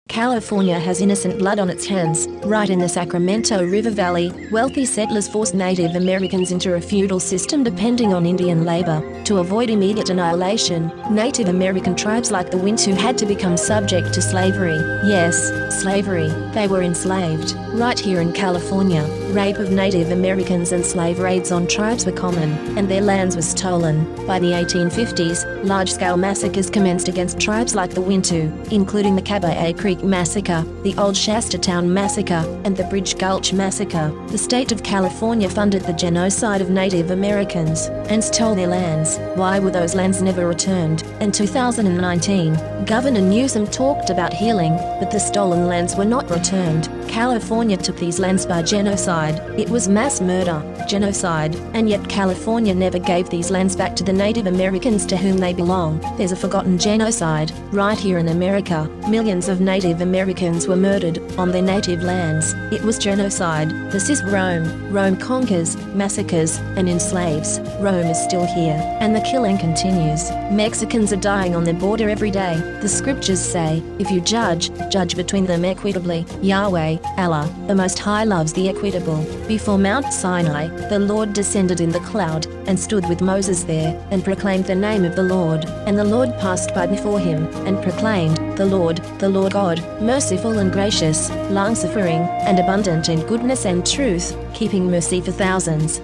California has innocent blood on its hands. Right in the Sacramento River Valley, wealthy settlers forced Native Americans into a feudal system depending on Indian labor. To avoid immediate annihilation, Native American tribes like the Wintu had to become subject to slavery. Yes, slavery. They were enslaved. Right here in California, rape of Native Americans and slave raids on tribes were common, and their lands were stolen. By the 1850s, large-scale massacres commenced against tribes like the Wintu, including the Cabot Creek Massacre, the Old Shastatown Massacre, and the Bridge Gulch Massacre. The state of California funded the genocide of Native Americans and stole their lands. Why were those lands never returned? In 2019, Governor Newsom talked about healing, but the stolen lands were not returned. California took these lands by genocide. It was mass murder, genocide, and yet California never gave these lands back to the Native Americans to whom they belong. There's a forgotten genocide. Right here in America, millions of Native Americans were murdered on their native lands. It was genocide. This is Rome. Rome conquers, massacres, and enslaves. Rome is still here, and the killing continues. Mexicans are dying on their border every day. The scriptures say, if you judge between them equitably. Yahweh, Allah, the Most High loves the equitable. Before Mount Sinai, the Lord descended in the cloud, and stood with Moses there, and proclaimed the name of the Lord. And the Lord passed by before him, and proclaimed, the Lord God, merciful and gracious, long-suffering, and abundant in goodness and truth, keeping mercy for thousands.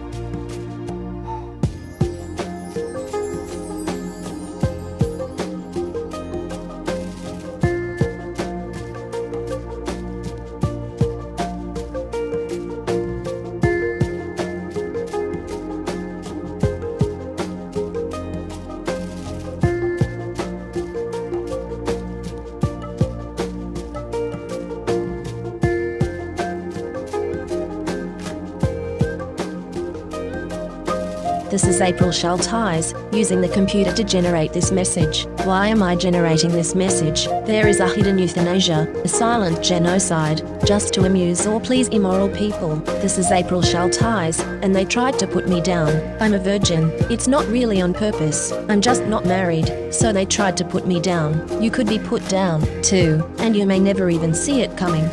This is April Schulthies, using the computer to generate this message. Why am I generating this message? There is a hidden euthanasia, a silent genocide, just to amuse or please immoral people. This is April Schulthies, and they tried to put me down. I'm a virgin. It's not really on purpose. I'm just not married, so they tried to put me down. You could be put down, too, and you may never even see it coming.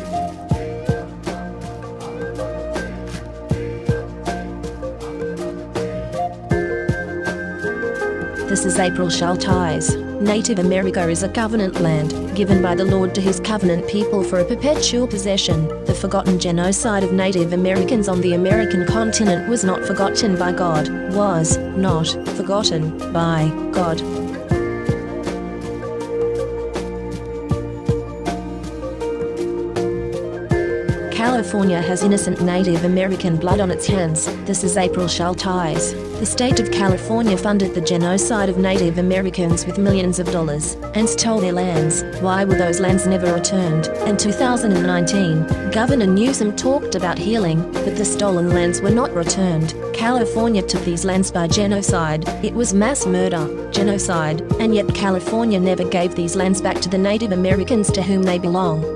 This is April Schulthies. Native America is a covenant land, given by the Lord to his covenant people for a perpetual possession. The forgotten genocide of Native Americans on the American continent was not forgotten by God, was not forgotten by God. California has innocent Native American blood on its hands. This is April Schulthies. The state of California funded the genocide of Native Americans with millions of dollars and stole their lands. Why were those lands never returned? In 2019, Governor Newsom talked about healing, but the stolen lands were not returned. California took these lands by genocide. It was mass murder, genocide, and yet California never gave these lands back to the Native Americans to whom they belong.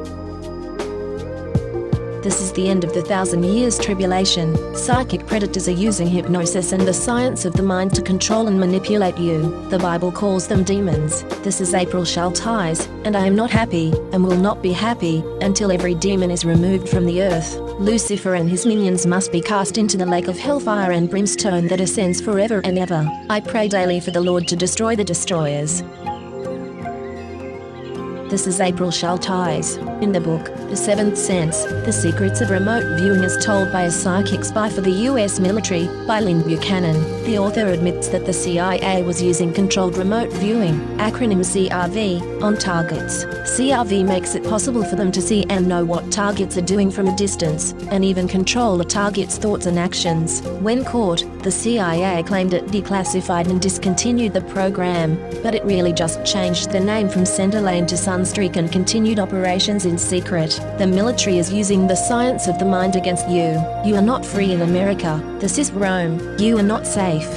This is the end of the 1,000 years tribulation. Psychic predators are using hypnosis and the science of the mind to control and manipulate you. The Bible calls them demons. This is April Schulthies, and I am not happy, and will not be happy, until every demon is removed from the earth. Lucifer and his minions must be cast into the lake of hellfire and brimstone that ascends forever and ever. I pray daily for the Lord to destroy the destroyers. This is April Schulthies. In the book, The Seventh Sense, The Secrets of Remote Viewing as Told by a Psychic Spy for the U.S. Military, by Lynn Buchanan, the author admits that the CIA was using controlled remote viewing, acronym CRV, on targets. CRV makes it possible for them to see and know what targets are doing from a distance, and even control a target's thoughts and actions. When caught, the CIA claimed it declassified and discontinued the program, but it really just changed the name from Centerlane to Sunstreak and continued operations in secret. The military is using the science of the mind against you. You are not free in America. This is Rome. You are not safe.